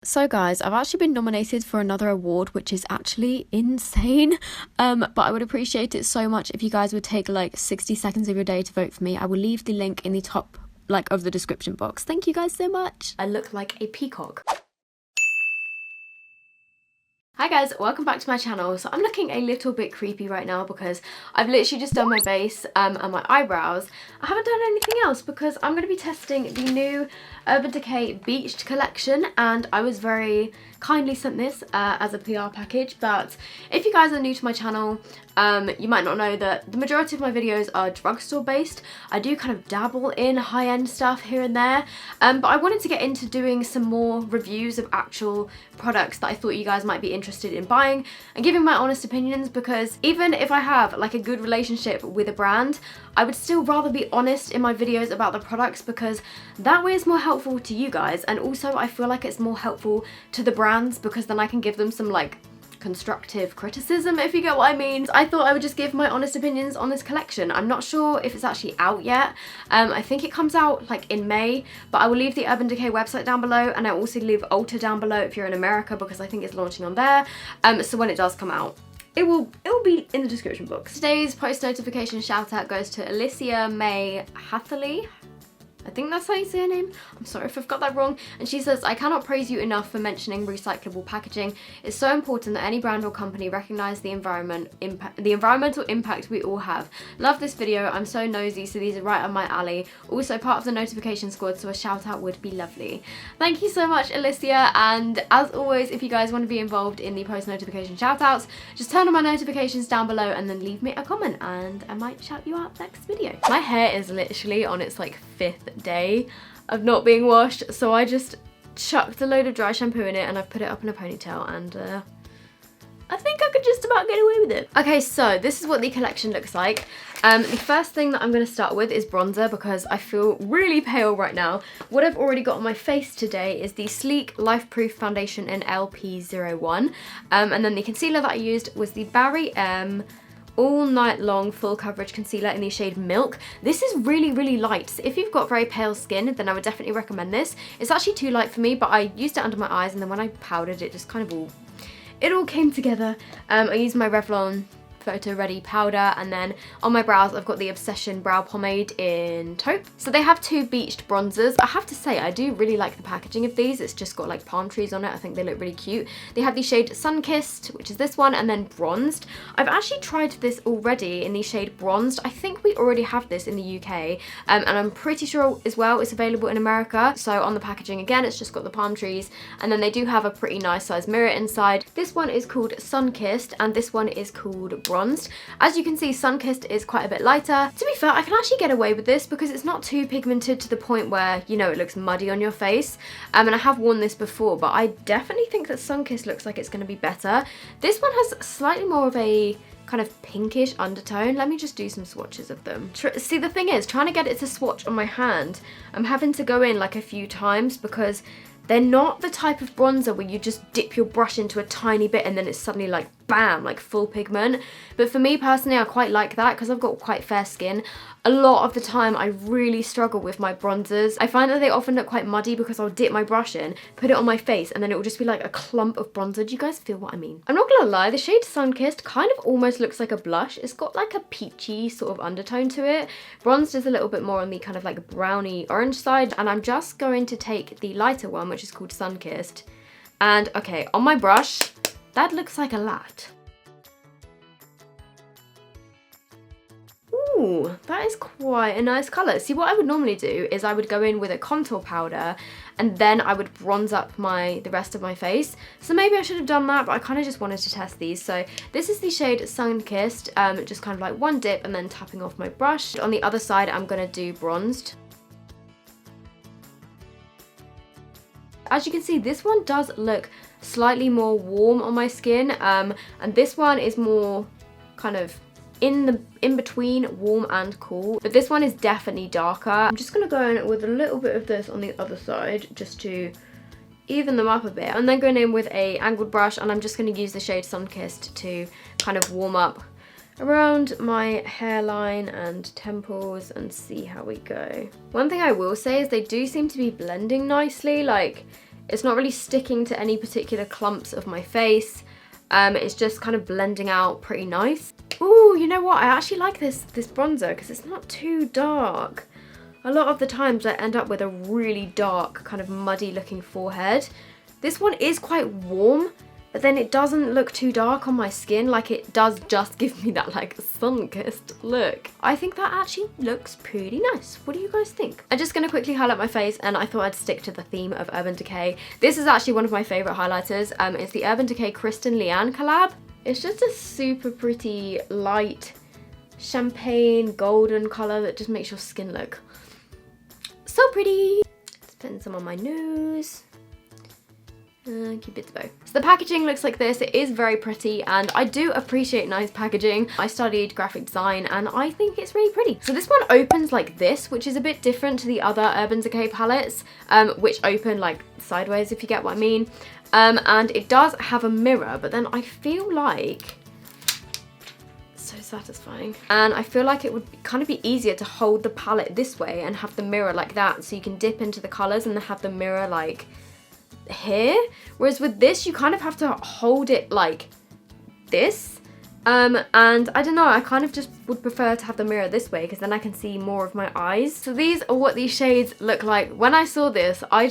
So guys, I've actually been nominated for another award, which is actually insane. But I would appreciate it so much if you guys would take like 60 seconds of your day to vote for me. I will leave the link in the top of the description box. Thank you guys so much. I look like a peacock. Hi guys, welcome back to my channel. So I'm looking a little bit creepy right now because I've literally just done my base and my eyebrows. I haven't done anything else because I'm going to be testing the new Urban Decay Beached collection, and I was very kindly sent this as a PR package. But if you guys are new to my channel, you might not know that the majority of my videos are drugstore based. I do kind of dabble in high-end stuff here and there, but I wanted to get into doing some more reviews of actual products that I thought you guys might be interested in buying and giving my honest opinions, because even if I have like a good relationship with a brand, I would still rather be honest in my videos about the products, because that way it's more helpful to you guys, and also I feel like it's more helpful to the brands because then I can give them some like constructive criticism, if you get what I mean. I thought I would just give my honest opinions on this collection. I'm not sure if it's actually out yet. I think it comes out like in May, but I will leave the Urban Decay website down below, and I'll also leave Ulta down below if you're in America, because I think it's launching on there. So when it does come out, it will be in the description box. Today's post notification shout out goes to Alicia May Hatherley. I think that's how you say her name. I'm sorry if I've got that wrong. And she says, I cannot praise you enough for mentioning recyclable packaging. It's so important that any brand or company recognise the environmental impact we all have. Love this video. I'm so nosy, so these are right up my alley. Also part of the notification squad, so a shout out would be lovely. Thank you so much, Alicia. And as always, if you guys want to be involved in the post notification shout outs, just turn on my notifications down below and then leave me a comment and I might shout you out next video. My hair is literally on its like 5th day of not being washed, so I just chucked a load of dry shampoo in it and I've put it up in a ponytail, and I think I could just about get away with it. Okay, so this is what the collection looks like. The first thing that I'm going to start with is bronzer, because I feel really pale right now. What I've already got on my face today is the Sleek Life Proof Foundation in LP01, and then the concealer that I used was the Barry M All Night Long Full Coverage Concealer in the shade Milk. This is really light, so if you've got very pale skin, then I would definitely recommend this. It's actually too light for me, but I used it under my eyes, and then when I powdered it, just kind of it all came together. I used my Revlon Photo Ready powder, and then on my brows I've got the Obsession brow pomade in taupe. So they have two beached bronzers. I have to say I do really like the packaging of these. It's just got like palm trees on it. I think they look really cute. They have the shade Sun-Kissed, which is this one, and then Bronzed. I've actually tried this already in the shade Bronzed. I think we already have this in the UK, and I'm pretty sure as well it's available in America. So on the packaging again, it's just got the palm trees, and then they do have a pretty nice size mirror inside. This one is called Sun-Kissed and this one is called Bronzed. As you can see, Sun-Kissed is quite a bit lighter. To be fair, I can actually get away with this because it's not too pigmented to the point where, you know, it looks muddy on your face. And I have worn this before, but I definitely think that Sun-Kissed looks like it's going to be better. This one has slightly more of a kind of pinkish undertone. Let me just do some swatches of them. See, the thing is, trying to get it to swatch on my hand, I'm having to go in like a few times because they're not the type of bronzer where you just dip your brush into a tiny bit and then it's suddenly like bam, like full pigment. But for me personally, I quite like that because I've got quite fair skin. A lot of the time I really struggle with my bronzers. I find that they often look quite muddy because I'll dip my brush in, put it on my face, and then it will just be like a clump of bronzer. Do you guys feel what I mean? I'm not gonna lie, the shade Sun-Kissed kind of almost looks like a blush. It's got like a peachy sort of undertone to it. Bronzed is a little bit more on the kind of like browny orange side, and I'm just going to take the lighter one, which is called Sun-Kissed, and okay, on my brush, that looks like a lat. Ooh, that is quite a nice colour. See, what I would normally do is I would go in with a contour powder and then I would bronze up the rest of my face. So maybe I should have done that, but I kind of just wanted to test these. So this is the shade Sun-Kissed, just kind of like one dip and then tapping off my brush. On the other side, I'm going to do Bronzed. As you can see, this one does look slightly more warm on my skin, and this one is more kind of in between warm and cool, but this one is definitely darker. I'm just gonna go in with a little bit of this on the other side just to even them up a bit, and then going in with a angled brush, and I'm just going to use the shade Sun-Kissed to kind of warm up around my hairline and temples and see how we go. One thing I will say is they do seem to be blending nicely. Like, It's not really sticking to any particular clumps of my face. It's just kind of blending out pretty nice. Ooh, you know what? I actually like this bronzer because it's not too dark. A lot of the times I end up with a really dark, kind of muddy looking forehead. This one is quite warm, but then it doesn't look too dark on my skin. Like, it does just give me that like sun-kissed look. I think that actually looks pretty nice. What do you guys think? I'm just gonna quickly highlight my face, and I thought I'd stick to the theme of Urban Decay. This is actually one of my favorite highlighters. It's the Urban Decay Kristen Leanne collab. It's just a super pretty light champagne golden color that just makes your skin look so pretty. Let's put some on my nose. Cupid's bow. So the packaging looks like this. It is very pretty, and I do appreciate nice packaging. I studied graphic design and I think it's really pretty. So this one opens like this, which is a bit different to the other Urban Decay palettes, which open like sideways, if you get what I mean. And it does have a mirror, but then I feel like so satisfying, and I feel like it would kind of be easier to hold the palette this way and have the mirror like that, so you can dip into the colors and then have the mirror like here, whereas with this you kind of have to hold it like this. And I don't know, I kind of just would prefer to have the mirror this way because then I can see more of my eyes. So these are what these shades look like. When I saw this, I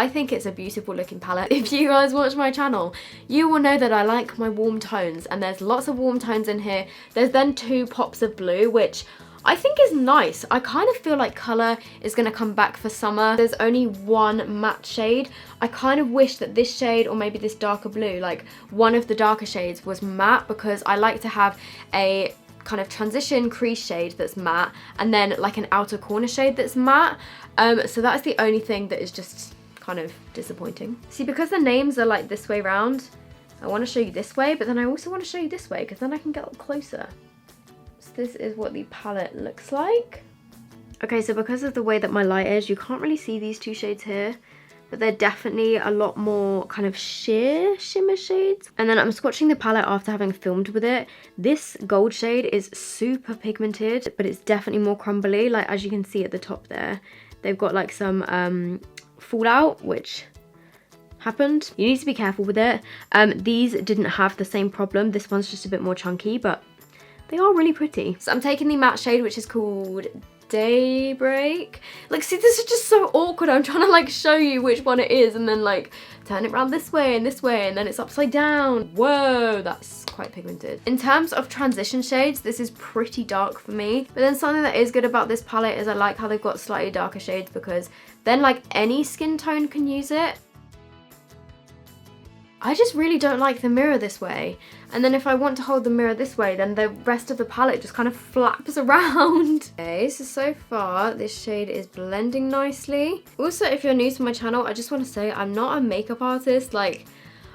think it's a beautiful looking palette. If you guys watch my channel, you will know that I like my warm tones, and there's lots of warm tones in here. There's then 2 pops of blue, which I think is nice. I kind of feel like colour is going to come back for summer. There's only 1 matte shade. I kind of wish that this shade, or maybe this darker blue, like one of the darker shades was matte, because I like to have a kind of transition crease shade that's matte and then like an outer corner shade that's matte. So that's the only thing that is just kind of disappointing. See, because the names are like this way round, I want to show you this way, but then I also want to show you this way because then I can get up closer. This is what the palette looks like. Okay, so because of the way that my light is, you can't really see these 2 shades here, but they're definitely a lot more kind of sheer shimmer shades. And then I'm swatching the palette after having filmed with it. This gold shade is super pigmented, but it's definitely more crumbly. Like, as you can see at the top there, they've got like some fallout, which happened. You need to be careful with it. These didn't have the same problem. This one's just a bit more chunky, but they are really pretty. So I'm taking the matte shade, which is called Daybreak. Like, see, this is just so awkward. I'm trying to like show you which one it is and then like turn it around this way, and then it's upside down. Whoa, that's quite pigmented. In terms of transition shades, this is pretty dark for me. But then something that is good about this palette is I like how they've got slightly darker shades, because then like any skin tone can use it. I just really don't like the mirror this way. And then if I want to hold the mirror this way, then the rest of the palette just kind of flaps around. Okay, so far this shade is blending nicely. Also, if you're new to my channel, I just want to say I'm not a makeup artist. Like,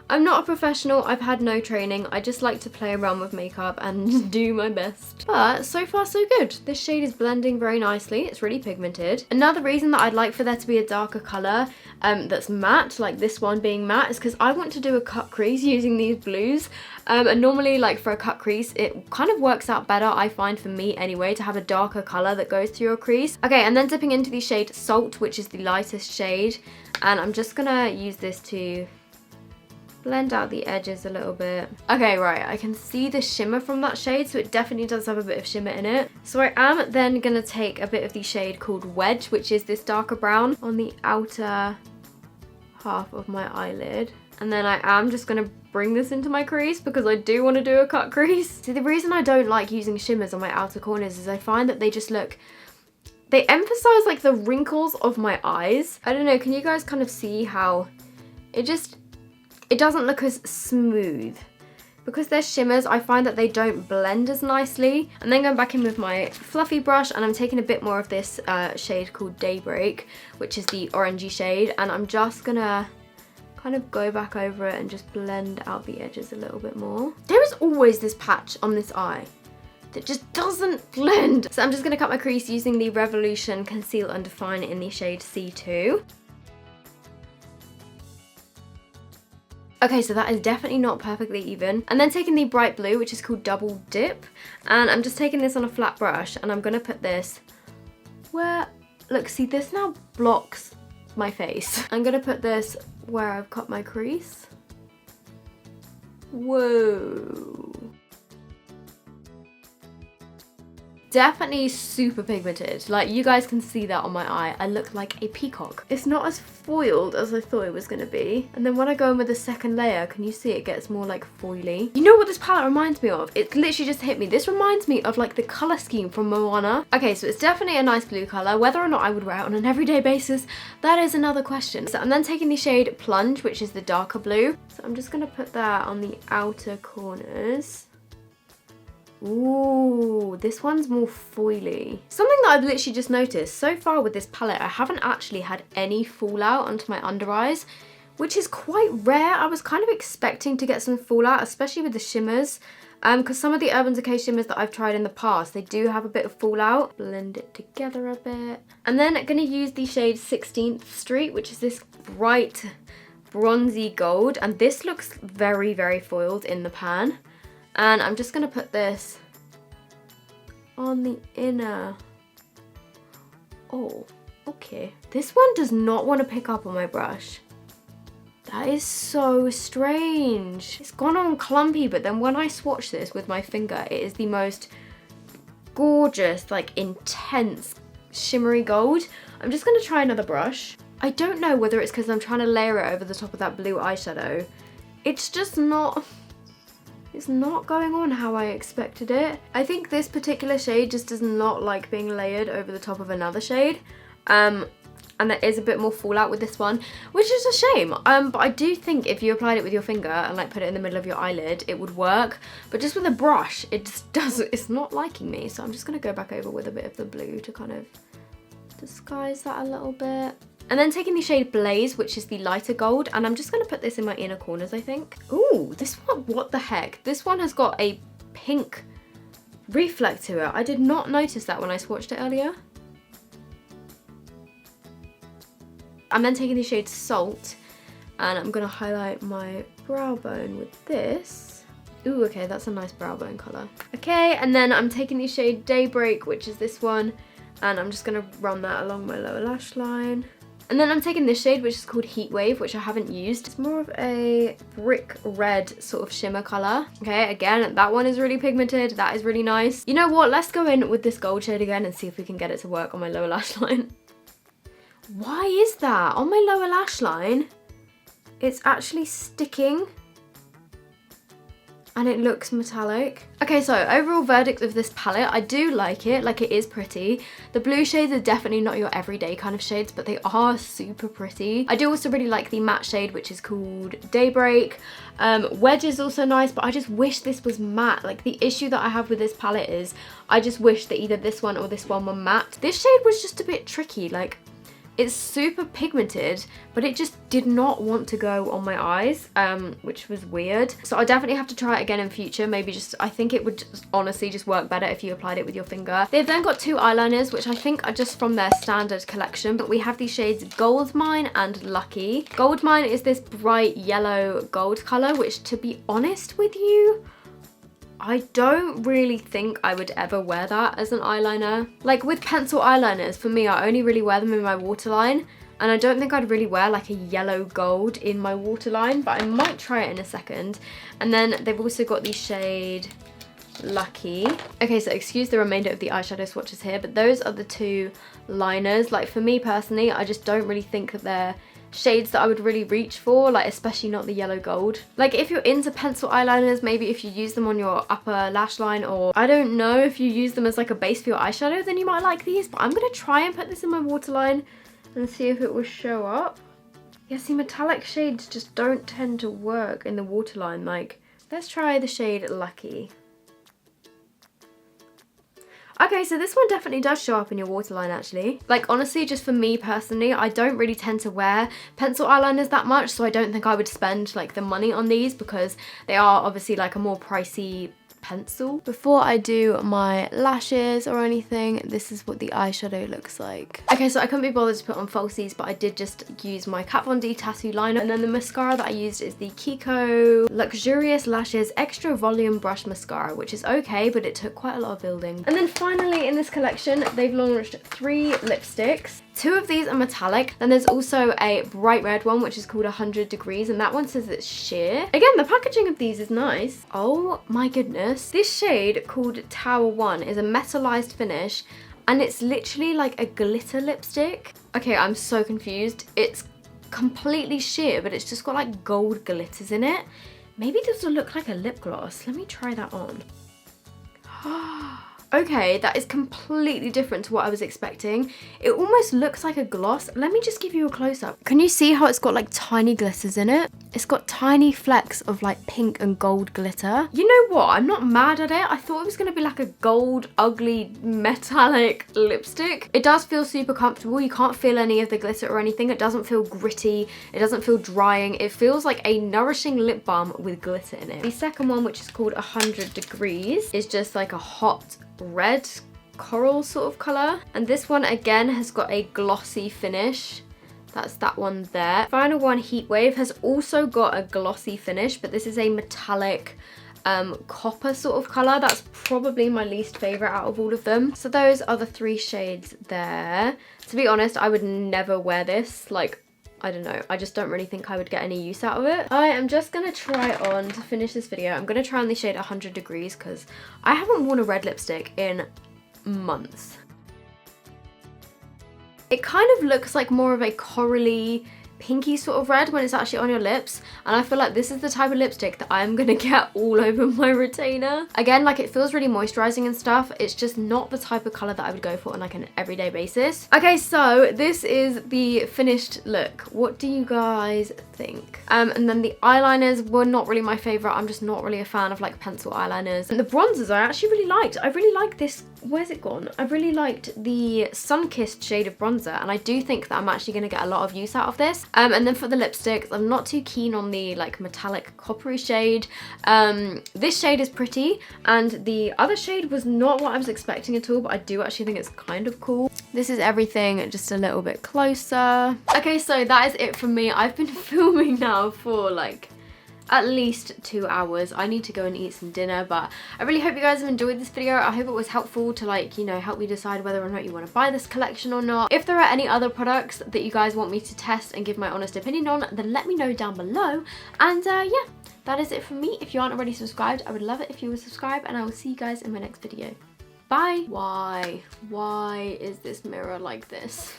I'm not a professional, I've had no training. I just like to play around with makeup and do my best. But so far so good. This shade is blending very nicely. It's really pigmented. Another reason that I'd like for there to be a darker colour that's matte, like this one being matte, is because I want to do a cut crease using these blues. And normally, like for a cut crease, it kind of works out better, I find, for me anyway, to have a darker colour that goes through your crease. Okay, and then dipping into the shade Salt, which is the lightest shade. And I'm just gonna use this to blend out the edges a little bit. Okay, right, I can see the shimmer from that shade, so it definitely does have a bit of shimmer in it. So I am then gonna take a bit of the shade called Wedge, which is this darker brown, on the outer half of my eyelid. And then I am just gonna bring this into my crease because I do want to do a cut crease. See, the reason I don't like using shimmers on my outer corners is I find that they just look, they emphasize like the wrinkles of my eyes. I don't know, can you guys kind of see how it doesn't look as smooth? Because they're shimmers, I find that they don't blend as nicely. And then going back in with my fluffy brush, and I'm taking a bit more of this shade called Daybreak, which is the orangey shade, and I'm just gonna kind of go back over it and just blend out the edges a little bit more. There is always this patch on this eye that just doesn't blend. So I'm just gonna cut my crease using the Revolution Conceal and Define in the shade C2. Okay, so that is definitely not perfectly even. And then taking the bright blue, which is called Double Dip, and I'm just taking this on a flat brush, and I'm gonna put this where, look, see, this now blocks my face. I'm gonna put this where I've cut my crease. Whoa. Definitely super pigmented. Like, you guys can see that on my eye. I look like a peacock. It's not as foiled as I thought it was going to be. And then when I go in with the second layer, can you see it gets more like foily? You know what this palette reminds me of? It literally just hit me. This reminds me of like the colour scheme from Moana. Okay, so it's definitely a nice blue colour. Whether or not I would wear it on an everyday basis, that is another question. So I'm then taking the shade Plunge, which is the darker blue. So I'm just going to put that on the outer corners. Ooh, this one's more foily. Something that I've literally just noticed, so far with this palette, I haven't actually had any fallout onto my under eyes, which is quite rare. I was kind of expecting to get some fallout, especially with the shimmers, because some of the Urban Decay shimmers that I've tried in the past, they do have a bit of fallout. Blend it together a bit. And then I'm going to use the shade 16th Street, which is this bright bronzy gold, and this looks very, very foiled in the pan. And I'm just going to put this on the inner. Oh, okay. This one does not want to pick up on my brush. That is so strange. It's gone on clumpy, but then when I swatch this with my finger, it is the most gorgeous, like intense, shimmery gold. I'm just going to try another brush. I don't know whether it's because I'm trying to layer it over the top of that blue eyeshadow. It's just not... It's not going on how I expected it. I think this particular shade just does not like being layered over the top of another shade. And there is a bit more fallout with this one, which is a shame. But I do think if you applied it with your finger and like put it in the middle of your eyelid, it would work. But just with a brush, it just doesn't, it's not liking me. So I'm just gonna go back over with a bit of the blue to kind of disguise that a little bit. And then taking the shade Blaze, which is the lighter gold, and I'm just going to put this in my inner corners, I think. Ooh, this one, what the heck? This one has got a pink reflect to it. I did not notice that when I swatched it earlier. I'm then taking the shade Salt, and I'm going to highlight my brow bone with this. Ooh, okay, that's a nice brow bone colour. Okay, and then I'm taking the shade Daybreak, which is this one, and I'm just going to run that along my lower lash line. And then I'm taking this shade, which is called Heat Wave, which I haven't used. It's more of a brick red sort of shimmer colour. Okay, again, that one is really pigmented. That is really nice. You know what? Let's go in with this gold shade again and see if we can get it to work on my lower lash line. Why is that? On my lower lash line, it's actually sticking. And it looks metallic. Okay, so overall verdict of this palette, I do like it is pretty. The blue shades are definitely not your everyday kind of shades, but they are super pretty. I do also really like the matte shade, which is called Daybreak. Wedge is also nice, but I just wish this was matte. Like, the issue that I have with this palette is I just wish that either this one or this one were matte. This shade was just a bit tricky, like, it's super pigmented, but it just did not want to go on my eyes, which was weird. So I definitely have to try it again in future. Maybe just, I think it would just, honestly just work better if you applied it with your finger. They've then got two eyeliners, which I think are just from their standard collection, but we have these shades Goldmine and Lucky. Goldmine is this bright yellow gold color, which, to be honest with you, I don't really think I would ever wear that as an eyeliner. Like, with pencil eyeliners, for me, I only really wear them in my waterline, and I don't think I'd really wear like a yellow gold in my waterline, but I might try it in a second. And then they've also got the shade Lucky. Okay, so excuse the remainder of the eyeshadow swatches here, but those are the two liners. Like, for me personally, I just don't really think that they're shades that I would really reach for, like, especially not the yellow gold. Like, if you're into pencil eyeliners, maybe if you use them on your upper lash line, or I don't know, if you use them as like a base for your eyeshadow, then you might like these. But I'm gonna try and put this in my waterline and see if it will show up. Yeah, see, metallic shades just don't tend to work in the waterline. Like, let's try the shade Lucky. Okay, so this one definitely does show up in your waterline, actually. Like, honestly, just for me personally, I don't really tend to wear pencil eyeliners that much, so I don't think I would spend like the money on these, because they are obviously like a more pricey pencil. Before I do my lashes or anything, this is what the eyeshadow looks like. Okay, so I couldn't be bothered to put on falsies, but I did just use my Kat Von D tattoo liner, and then the mascara that I used is the Kiko Luxurious Lashes Extra Volume Brush Mascara, which is okay, but it took quite a lot of building. And then finally in this collection, they've launched 3 lipsticks. 2 of these are metallic. Then there's also a bright red one, which is called 100 Degrees, and that one says it's sheer. Again, the packaging of these is nice. Oh my goodness. This shade called Tower 1 is a metallized finish, and it's literally like a glitter lipstick. Okay, I'm so confused. It's completely sheer, but it's just got like gold glitters in it. Maybe this will look like a lip gloss. Let me try that on. Okay, that is completely different to what I was expecting. It almost looks like a gloss. Let me just give you a close-up. Can you see how it's got like tiny glitters in it? It's got tiny flecks of like pink and gold glitter. You know what? I'm not mad at it. I thought it was going to be like a gold, ugly, metallic lipstick. It does feel super comfortable. You can't feel any of the glitter or anything. It doesn't feel gritty. It doesn't feel drying. It feels like a nourishing lip balm with glitter in it. The second one, which is called 100 Degrees, is just like a hot red coral sort of colour, and this one again has got a glossy finish. That's that one there. Final one, Heat Wave, has also got a glossy finish, but this is a metallic copper sort of colour. That's probably my least favourite out of all of them. So those are the 3 shades there. To be honest, I would never wear this. Like, I don't know, I just don't really think I would get any use out of it. I am just gonna try on, to finish this video, I'm gonna try on the shade 100 Degrees because I haven't worn a red lipstick in months. It kind of looks like more of a corally, pinky sort of red when it's actually on your lips, and I feel like this is the type of lipstick that I'm gonna get all over my retainer. Again, like, it feels really moisturizing and stuff. It's just not the type of color that I would go for on like an everyday basis. Okay, so this is the finished look. What do you guys think? And then the eyeliners were not really my favorite. I'm just not really a fan of like pencil eyeliners. And the bronzers I actually really liked. I really like this. Where's it gone? I really liked the Sun-Kissed shade of bronzer, and I do think that I'm actually going to get a lot of use out of this. And then for the lipsticks, I'm not too keen on the like metallic coppery shade. This shade is pretty, and the other shade was not what I was expecting at all, but I do actually think it's kind of cool. This is everything just a little bit closer. Okay, so that is it from me. I've been filming now for like at least 2 hours. I need to go and eat some dinner, but I really hope you guys have enjoyed this video. I hope it was helpful to, like, you know, help you decide whether or not you want to buy this collection or not. If there are any other products that you guys want me to test and give my honest opinion on, then let me know down below. And yeah, that is it from me. If you aren't already subscribed, I would love it if you would subscribe, and I will see you guys in my next video. Bye. Why is this mirror like this?